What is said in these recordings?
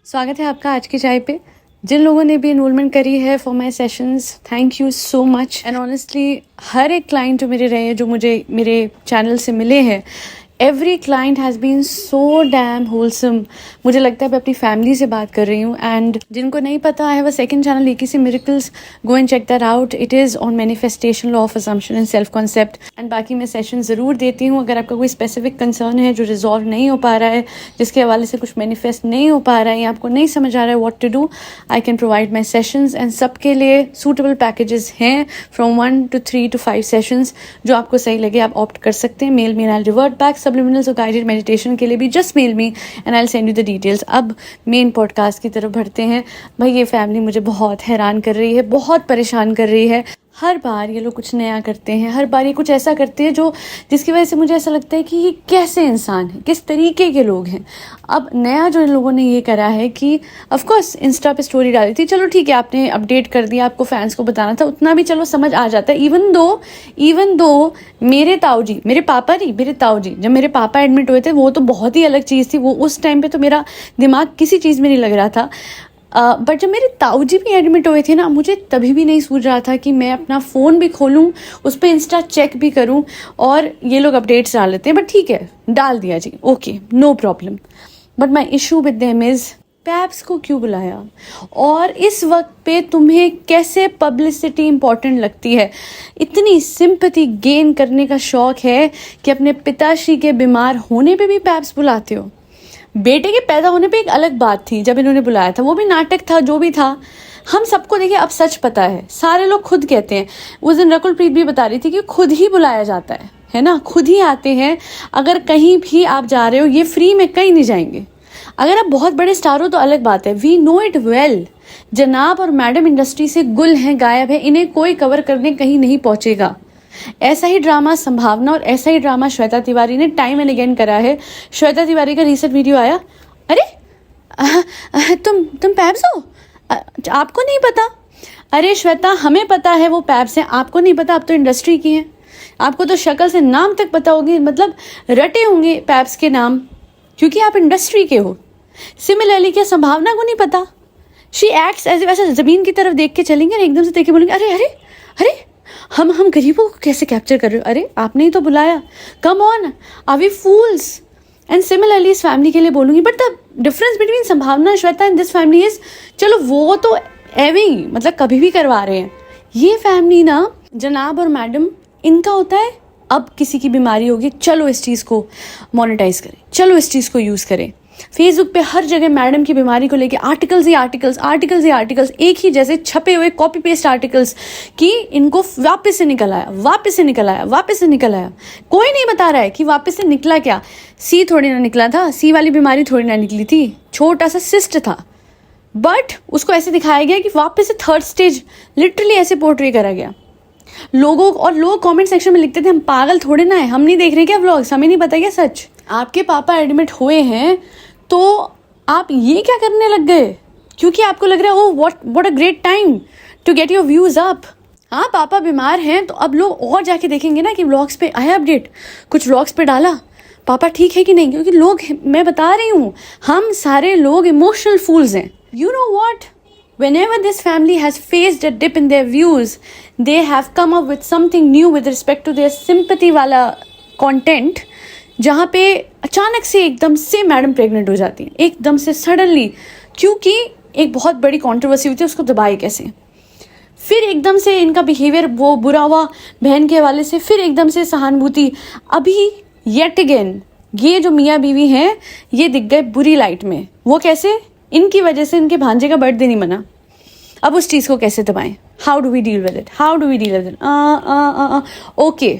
स्वागत है आपका आज की चाय पे। जिन लोगों ने भी एनरोलमेंट करी है for my sessions, thank you so much. And honestly हर एक क्लाइंट जो मेरे रहे हैं, जो मुझे मेरे चैनल से मिले हैं, every client has been so damn wholesome. मुझे लगता है मैं अपनी फैमिली से बात कर रही हूँ। एंड जिनको नहीं पता है, वो second channel AKC miracles, go and check that out. It is on manifestation, law of assumption and self concept. And बाकी मैं सेशन ज़रूर देती हूँ। अगर आपका कोई स्पेसिफिक कंसर्न है जो रिजॉल्व नहीं हो पा रहा है, जिसके हवाले से कुछ मैनिफेस्ट नहीं हो पा रहा है, या आपको नहीं समझ आ रहा है what to do, I can provide my sessions. And सबके लिए सूटेबल पैकेजेस हैं फ्रॉम 1 to 3 to 5 सेशंस। जो आपको सही लगे आप ऑप्ट कर सकते हैं। Mail me and I revert back. Subliminals और गाइडेड मेडिटेशन के लिए भी just mail me and I will send you the details. अब मेन पॉडकास्ट की तरफ बढ़ते हैं। भाई ये फैमिली मुझे बहुत हैरान कर रही है, बहुत परेशान कर रही है। हर बार ये लोग कुछ नया करते हैं, हर बार ये कुछ ऐसा करते हैं जो जिसकी वजह से मुझे ऐसा लगता है कि ये कैसे इंसान हैं, किस तरीके के लोग हैं। अब नया जो इन लोगों ने ये करा है कि ऑफ कोर्स इंस्टा पे स्टोरी डाली थी, चलो ठीक है आपने अपडेट कर दिया, आपको फैंस को बताना था, उतना भी चलो समझ आ जाता है। इवन दो मेरे ताऊ जी, मेरे पापा नहीं, मेरे ताऊ जी, जब मेरे पापा एडमिट हुए थे वो तो बहुत ही अलग चीज़ थी। वो उस टाइम पे तो मेरा दिमाग किसी चीज़ में नहीं लग रहा था। बट जब मेरे ताऊ जी भी एडमिट हुए थे ना, मुझे तभी भी नहीं सूझ रहा था कि मैं अपना फ़ोन भी खोलूं, उस पर इंस्टा चेक भी करूं, और ये लोग अपडेट्स डाल लेते हैं। बट ठीक है, डाल दिया जी, okay, no problem. But my issue with them is paps को क्यों बुलाया, और इस वक्त पे तुम्हें कैसे पब्लिसिटी इंपॉर्टेंट लगती है। इतनी सिंपैथी गेन करने का शौक है कि अपने पिताश्री के बीमार होने पे भी पैप्स बुलाते हो। बेटे के पैदा होने पे एक अलग बात थी, जब इन्होंने बुलाया था वो भी नाटक था, जो भी था। हम सबको देखिए अब सच पता है, सारे लोग खुद कहते हैं। उस दिन रकुलप्रीत भी बता रही थी कि खुद ही बुलाया जाता है ना, खुद ही आते हैं। अगर कहीं भी आप जा रहे हो, ये फ्री में कहीं नहीं जाएंगे। अगर आप बहुत बड़े स्टार हो तो अलग बात है, वी नो इट वेल। जनाब और मैडम इंडस्ट्री से गुल हैं, गायब है, इन्हें कोई कवर करने कहीं नहीं पहुंचेगा। ऐसा ही ड्रामा संभावना और ऐसा ही ड्रामा श्वेता तिवारी ने टाइम एंड अगेन करा है। श्वेता तिवारी का रिसेंट वीडियो आया, अरे तुम पैब्स हो, आपको नहीं पता? अरे श्वेता, हमें पता है वो पैब्स हैं, आपको नहीं पता, आप तो इंडस्ट्री की हैं, आपको तो शक्ल से नाम तक पता होगी, मतलब रटे होंगे पैब्स के नाम, क्योंकि आप इंडस्ट्री के हो। सिमिलरली क्या संभावना को नहीं पता? शी एक्ट्स एज ऐसा जमीन की तरफ देख के चलेंगे और एकदम से देख के बोलेंगे अरे अरे अरे हम गरीबों को कैसे कैप्चर कर रहे हो? अरे आपने ही तो बुलाया, come on, are we fools? And similarly इस फैमिली के लिए बोलूँगी, but the difference between Sambhavna Shweta and this family is, चलो वो तो एवे ही, मतलब कभी भी करवा रहे हैं। ये फैमिली ना, जनाब और मैडम, इनका होता है अब किसी की बीमारी होगी, चलो इस चीज़ को मोनेटाइज करें, चलो इस चीज़ को यूज़ करें। फेसबुक पे हर जगह मैडम की बीमारी को लेके आर्टिकल्स ही आर्टिकल्स, एक ही जैसे छपे हुए कॉपी पेस्ट आर्टिकल्स, कि इनको वापस से निकल आया। कोई नहीं बता रहा है कि वापस से निकला क्या। सी थोड़ी ना निकला था, सी वाली बीमारी थोड़ी ना निकली थी, छोटा सा सिस्ट था, बट उसको ऐसे दिखाया गया कि वापस से 3rd स्टेज, लिटरली ऐसे पोर्ट्रे करा गया। लोग कमेंट सेक्शन में लिखते थे हम पागल थोड़े ना है, हम नहीं देख रहे क्या व्लॉग्स, हमें नहीं पता क्या सच। आपके पापा एडमिट हुए हैं तो आप ये क्या करने लग गए, क्योंकि आपको लग रहा है oh what a great time to get your views up. हाँ, पापा बीमार हैं तो अब लोग और जाके देखेंगे ना कि व्लॉग्स पे आया अपडेट, कुछ व्लॉग्स पे डाला, पापा ठीक है कि नहीं, क्योंकि लोग, मैं बता रही हूँ, हम सारे लोग इमोशनल फूल्स हैं। You know what, whenever this family has faced a dip in their views, they have come up with something new with respect to their sympathy वाला content, जहाँ पे अचानक से एकदम से मैडम प्रेग्नेंट हो जाती है, एकदम से सडनली, क्योंकि एक बहुत बड़ी कंट्रोवर्सी हुई थी, उसको दबाए कैसे। फिर एकदम से इनका बिहेवियर वो बुरा हुआ बहन के हवाले से, फिर एकदम से सहानुभूति। अभी येट अगेन ये जो मियाँ बीवी हैं, ये दिख गए बुरी लाइट में। वो कैसे? इनकी वजह से इनके भांजे का बर्थडे नहीं मना। अब उस चीज़ को कैसे दबाएं? How do we deal with it? Okay,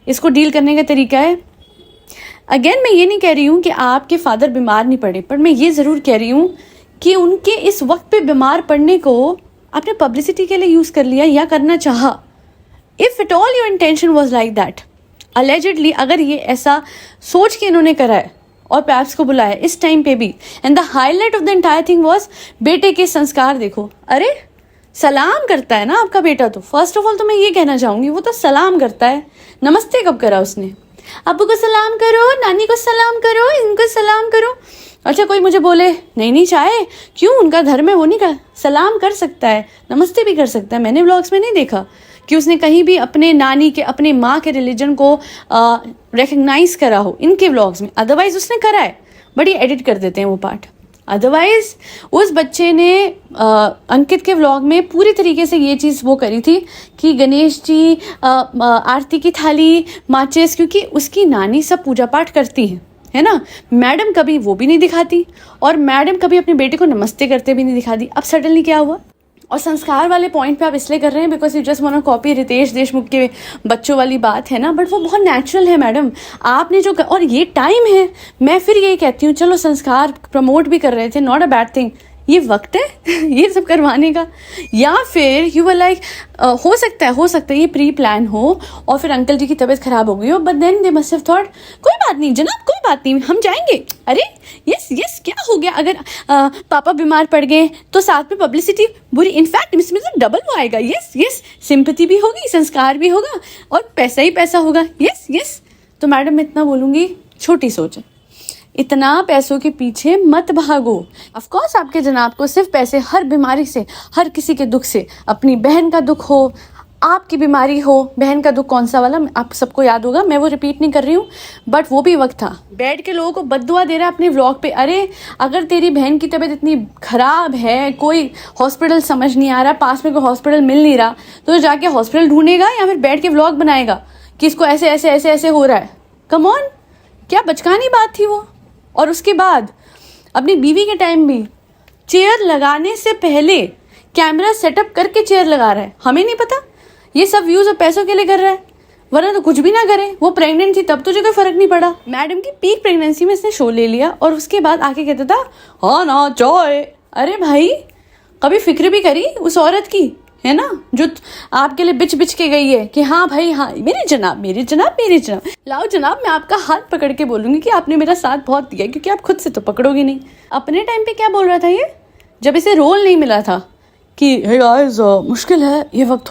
इसको डील करने का तरीका है, अगेन मैं ये नहीं कह रही हूँ कि आपके फादर बीमार नहीं पड़े, पर मैं ये ज़रूर कह रही हूँ कि उनके इस वक्त पे बीमार पड़ने को आपने पब्लिसिटी के लिए यूज़ कर लिया या करना चाहा। If it all your intention was like that, allegedly अगर ये ऐसा सोच के इन्होंने करा है और पैप्स को बुलाया इस टाइम पे भी, and the highlight of the entire thing was बेटे के संस्कार देखो। अरे सलाम करता है ना आपका बेटा, तो फर्स्ट ऑफ ऑल तो मैं ये कहना चाहूँगी वो तो सलाम करता है। नमस्ते कब करा उसने? अब्बू को सलाम करो, नानी को सलाम करो, इनको सलाम करो। अच्छा कोई मुझे बोले नहीं नहीं चाहे, क्यों, उनका धर्म है, वो नहीं कर, सलाम कर सकता है, नमस्ते भी कर सकता है। मैंने व्लॉग्स में नहीं देखा कि उसने कहीं भी अपने नानी के, अपने माँ के रिलीजन को रिकग्नाइज करा हो इनके व्लॉग्स में। अदरवाइज उसने करा है, बड़ी एडिट कर देते हैं वो पार्ट। अदरवाइज उस बच्चे ने अंकित के व्लॉग में पूरी तरीके से ये चीज़ वो करी थी कि गणेश जी, आरती की थाली, माचिस, क्योंकि उसकी नानी सब पूजा पाठ करती हैं, है ना। मैडम कभी वो भी नहीं दिखाती, और मैडम कभी अपने बेटे को नमस्ते करते भी नहीं दिखाती। अब सडनली क्या हुआ? और संस्कार वाले पॉइंट पे आप इसलिए कर रहे हैं because you just want to copy Ritesh Deshmukh के बच्चों वाली बात है ना, बट वो बहुत नेचुरल है मैडम। आपने जो और ये टाइम है, मैं फिर यही कहती हूँ, चलो संस्कार प्रमोट भी कर रहे थे, नॉट अ बैड थिंग, ये वक्त है ये सब करवाने का। या फिर यू वर लाइक, हो सकता है ये प्री प्लान हो और फिर अंकल जी की तबीयत खराब हो गई हो, but then they must have thought कोई बात नहीं जनाब, कोई बात नहीं, हम जाएंगे। अरे यस क्या हो गया, अगर पापा बीमार पड़ गए तो साथ में पब्लिसिटी बुरी, इनफैक्ट इसमें तो डबल वो आएगा। यस सिंपैथी भी होगी, संस्कार भी होगा और पैसा ही पैसा होगा। यस तो मैडम मैं इतना बोलूँगी, छोटी सोच है, इतना पैसों के पीछे मत भागो। ऑफ कोर्स आपके जनाब को सिर्फ पैसे, हर बीमारी से, हर किसी के दुख से, अपनी बहन का दुख हो, आपकी बीमारी हो, बहन का दुख कौन सा वाला आप सबको याद होगा, मैं वो रिपीट नहीं कर रही हूँ, बट वो भी वक्त था। बैठ के लोगों को बद्दुआ दे रहा है अपने व्लॉग पे। अरे अगर तेरी बहन की तबीयत इतनी खराब है, कोई हॉस्पिटल समझ नहीं आ रहा, पास में कोई हॉस्पिटल मिल नहीं रहा, तो जाके हॉस्पिटल ढूंढेगा या फिर बैठ के व्लॉग बनाएगा कि इसको ऐसे ऐसे ऐसे ऐसे हो रहा है। कम ऑन, क्या बचकानी बात थी वो। और उसके बाद अपनी बीवी के टाइम भी चेयर लगाने से पहले कैमरा सेटअप करके चेयर लगा रहा है। हमें नहीं पता ये सब व्यूज और पैसों के लिए कर रहा है, वरना तो कुछ भी ना करे। वो प्रेग्नेंट थी तब तुझे कोई फर्क नहीं पड़ा। मैडम की पीक प्रेगनेंसी में इसने शो ले लिया और उसके बाद आके कहता था हाँ ना जॉय। अरे भाई कभी फिक्र भी करी उस औरत की, है ना, जो आपके लिए बिच के गई है कि हाँ भाई हाँ मेरे जनाब। लाओ जनाब, मैं आपका हाथ पकड़ के बोलूंगी कि आपने मेरा साथ बहुत दिया, क्योंकि आप खुद से तो पकड़ोगे नहीं। अपने टाइम पे क्या बोल रहा था ये, जब इसे रोल नहीं मिला था कि हे गाइस मुश्किल है ये वक्त,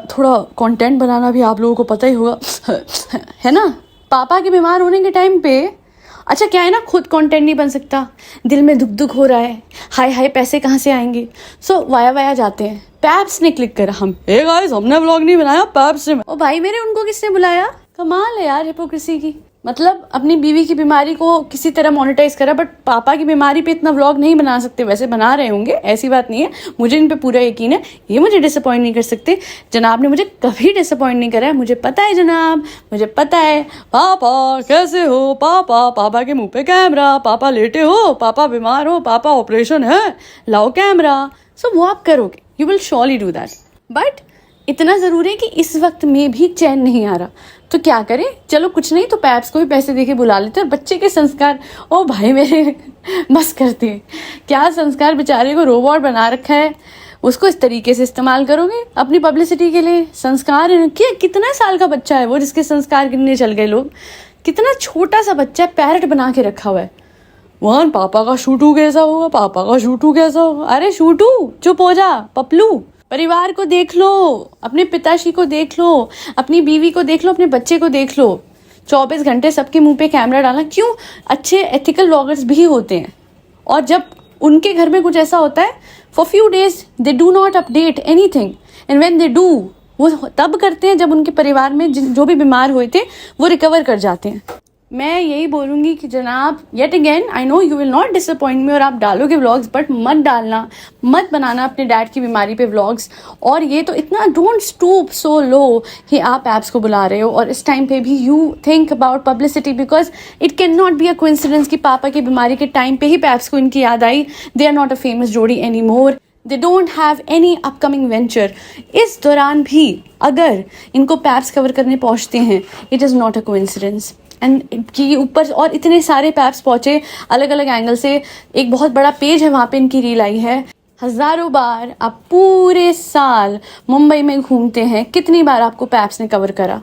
थोड़ा कंटेंट बनाना भी आप लोगों को पता ही होगा है ना। पापा के बीमार होने के टाइम पे, अच्छा क्या है ना, खुद कंटेंट नहीं बन सकता, दिल में दुख हो रहा है, हाय पैसे कहाँ से आएंगे, सो वाया जाते हैं। पैप्स ने क्लिक करा, हम हे गाइस हमने व्लॉग नहीं बनाया, पैप्स ने। ओ भाई मेरे, उनको किसने बुलाया? कमाल है यार हिपोक्रेसी की। मतलब अपनी बीवी की बीमारी को किसी तरह मोनेटाइज करा, बट पापा की बीमारी पे इतना व्लॉग नहीं बना सकते। वैसे बना रहे होंगे, ऐसी बात नहीं है, मुझे इन पे पूरा यकीन है, ये मुझे डिसअपॉइंट नहीं कर सकते। जनाब ने मुझे कभी डिसअपॉइंट नहीं करा है, मुझे पता है जनाब, मुझे पता है। पापा कैसे हो पापा, पापा के मुंह पे कैमरा, पापा लेटे हो, पापा बीमार हो, पापा ऑपरेशन है, लाओ कैमरा। सो वो आप करोगे, you will surely do that. But इतना ज़रूर है कि इस वक्त में भी चैन नहीं आ रहा, तो क्या करें, चलो कुछ नहीं तो पैप्स को भी पैसे देके बुला लेते। और बच्चे के संस्कार, ओ भाई मेरे बस करते हैं, क्या संस्कार, बेचारे को रोबोट बना रखा है, उसको इस तरीके से इस्तेमाल करोगे अपनी पब्लिसिटी के लिए। संस्कार कितना साल का बच्चा है वो, जिसके संस्कार गिनने चल गए लोग। कितना छोटा सा बच्चा है, पैरट बना के रखा हुआ है। वहाँ पापा का शूटू कैसा होगा, पापा का शूटू कैसा होगा। अरे शूटू चुप हो जा पपलू। परिवार को देख लो, अपने पिताश्री को देख लो, अपनी बीवी को देख लो, अपने बच्चे को देख लो। 24 घंटे सबके मुंह पे कैमरा डालना क्यों? अच्छे एथिकल व्लॉगर्स भी होते हैं, और जब उनके घर में कुछ ऐसा होता है, for few days they do not update anything, and when they do, वो तब करते हैं जब उनके परिवार में जो भी बीमार हुए थे वो रिकवर कर जाते हैं। मैं यही बोलूँगी कि जनाब, yet again I know you will not disappoint मी, और आप डालोगे व्लॉग्स, बट मत डालना, मत बनाना अपने डैड की बीमारी पे व्लॉग्स। और ये तो इतना डोंट स्टूप सो लो कि आप ऐप्स को बुला रहे हो, और इस टाइम पे भी you think about publicity, because it can not be a coincidence कि पापा की बीमारी के टाइम पे ही पैप्स को इनकी याद आई। They are not a famous जोड़ी any more, they don't have any upcoming venture. इस दौरान भी अगर इनको पैप्स कवर करने पहुँचते हैं, it is not a coincidence. And कि ऊपर और इतने सारे पैप्स पहुँचे अलग अलग एंगल से, एक बहुत बड़ा पेज है वहाँ पे इनकी रील आई है। हज़ारों बार आप पूरे साल मुंबई में घूमते हैं, कितनी बार आपको पैप्स ने कवर करा?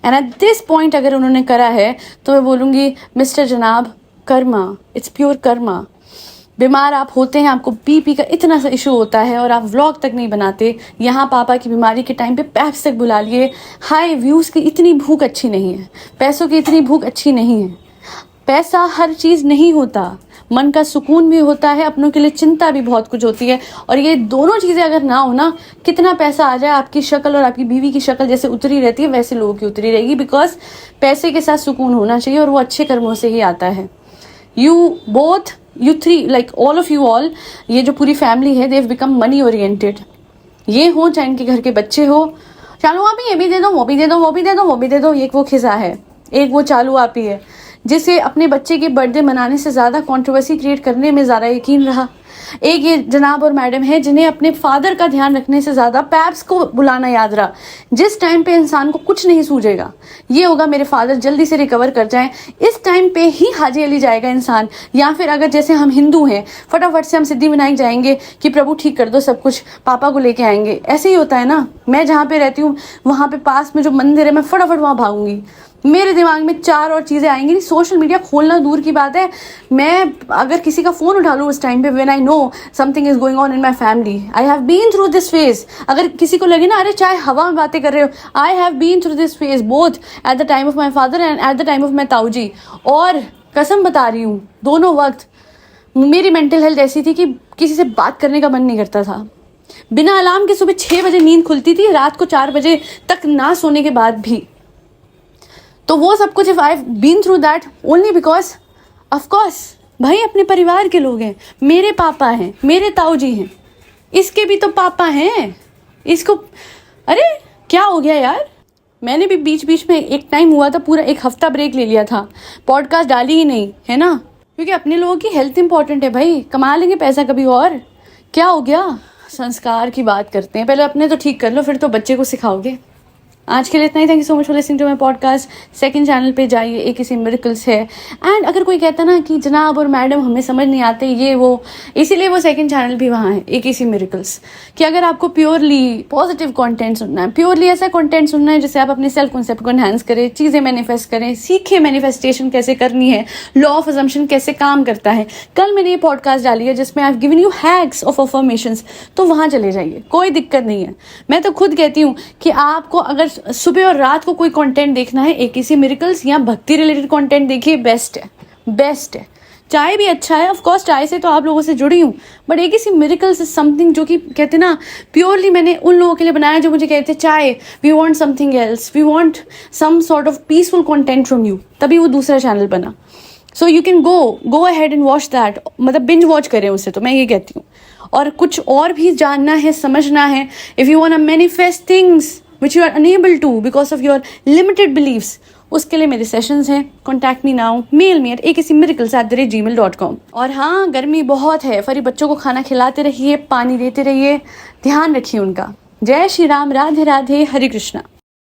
एंड एट दिस पॉइंट अगर उन्होंने करा है तो मैं बोलूँगी मिस्टर जनाब, कर्मा, इट्स प्योर कर्मा। बीमार आप होते हैं, आपको बीपी का इतना सा इशू होता है और आप व्लॉग तक नहीं बनाते। यहाँ पापा की बीमारी के टाइम पे पैप्स तक बुला लिए। हाई व्यूज़ की इतनी भूख अच्छी नहीं है, पैसों की इतनी भूख अच्छी नहीं है। पैसा हर चीज़ नहीं होता, मन का सुकून भी होता है, अपनों के लिए चिंता भी बहुत कुछ होती है। और ये दोनों चीज़ें अगर ना हो ना, कितना पैसा आ जाए, आपकी शक्ल और आपकी बीवी की शक्ल जैसे उतरी रहती है वैसे लोगों की उतरी रहेगी, बिकॉज पैसे के साथ सुकून होना चाहिए और वो अच्छे कर्मों से ही आता है। you three, like all of you all, ये जो पूरी फैमिली है, they've become money oriented। ये हो चाहे इनके घर के बच्चे हो, चालू आप ही ये भी दे दो, वो भी दे दो, वो भी दे दो, वो भी दे दो। एक वो खिजा है, एक वो चालू आप ही है जिसे अपने बच्चे के बर्थडे मनाने से ज़्यादा कंट्रोवर्सी क्रिएट करने में ज़्यादा यकीन रहा। एक ये जनाब और मैडम है जिन्हें अपने फादर का ध्यान रखने से ज़्यादा पैप्स को बुलाना याद रहा। जिस टाइम पे इंसान को कुछ नहीं सूझेगा, ये होगा मेरे फादर जल्दी से रिकवर कर जाएं, इस टाइम पे ही हाजी अली जाएगा इंसान। या फिर अगर जैसे हम हिंदू हैं, फटाफट से हम सिद्धिविनायक जाएंगे कि प्रभु ठीक कर दो सब कुछ, पापा को लेके आएंगे। ऐसे ही होता है ना। मैं जहाँ पे रहती हूँ वहाँ पे पास में जो मंदिर है, मैं फटाफट वहाँ भागूंगी। मेरे दिमाग में 4 और चीज़ें आएंगी। नहीं, सोशल मीडिया खोलना दूर की बात है, मैं अगर किसी का फ़ोन उठा लूँ उस टाइम पे, when I know something is going on in my family, I have been through this phase. अगर किसी को लगे ना अरे चाहे हवा में बातें कर रहे हो, I have been through this phase both at the time of my father and at the time of my ताऊ जी। और कसम बता रही हूँ, दोनों वक्त मेरी मेंटल हेल्थ ऐसी थी कि किसी से बात करने का मन नहीं करता था। बिना अलार्म के सुबह 6 बजे नींद खुलती थी, रात को 4 बजे तक ना सोने के बाद भी। तो वो सब कुछ, if I been through that only because of course भाई अपने परिवार के लोग हैं, मेरे पापा हैं, मेरे ताऊ जी हैं, इसके भी तो पापा हैं। इसको अरे क्या हो गया यार। मैंने भी बीच बीच में एक टाइम हुआ था, पूरा 1 हफ्ता ब्रेक ले लिया था, पॉडकास्ट डाली ही नहीं, है ना, क्योंकि अपने लोगों की हेल्थ इंपॉर्टेंट है भाई। कमा लेंगे पैसा कभी और, क्या हो गया। संस्कार की बात करते हैं, पहले अपने तो ठीक कर लो, फिर तो बच्चे को सिखाओगे। आज के लिए इतना ही। Thank you so much for listening to my podcast. Second channel पे जाइए, एक किसी मिरेकल्स है। एंड अगर कोई कहता ना कि जनाब और मैडम हमें समझ नहीं आते ये वो, इसीलिए वो सेकंड चैनल भी वहाँ है, एक किसी मिरेकल्स, कि अगर आपको प्योरली पॉजिटिव कंटेंट सुनना है, प्योरली ऐसा कंटेंट सुनना है जिससे आप अपने सेल्फ कॉन्सेप्ट को एनहांस करें, चीज़ें मैनिफेस्ट करें, सीखें मैनिफेस्टेशन कैसे करनी है, लॉ ऑफ अजम्पशन कैसे काम करता है। कल मैंने ये पॉडकास्ट डाली है जिसमें I have given you hacks of affirmations, तो वहाँ चले जाइए, कोई दिक्कत नहीं है। मैं तो खुद कहती हूँ कि आपको अगर सुबह और रात को कोई कंटेंट देखना है, एक किसी मिरेकल्स या भक्ति रिलेटेड कंटेंट देखिए, बेस्ट है, बेस्ट है। चाय भी अच्छा है, ऑफ कोर्स चाय से तो आप लोगों से जुड़ी हूँ, बट एक किसी मिरेकल्स इज समथिंग जो कि कहते ना, प्योरली मैंने उन लोगों के लिए बनाया जो मुझे कहते चाय, we want something else, we want some sort of peaceful content from you, तभी वो दूसरा चैनल बना। So you can go ahead and watch that, मतलब बिंज वॉच करें उसे, तो मैं ये कहती हूँ। और कुछ और भी जानना है, समझना है, if you want to manifest things which you are unable to because of your limited beliefs, उसके लिए मेरे सेशंस हैं। Contact me now, mail me at akcmiracles@gmail.com। और हाँ, गर्मी बहुत है, फरी बच्चों को खाना खिलाते रहिए, पानी देते रहिए, ध्यान रखिए उनका। जय श्री राम, राधे राधे, हरे कृष्णा।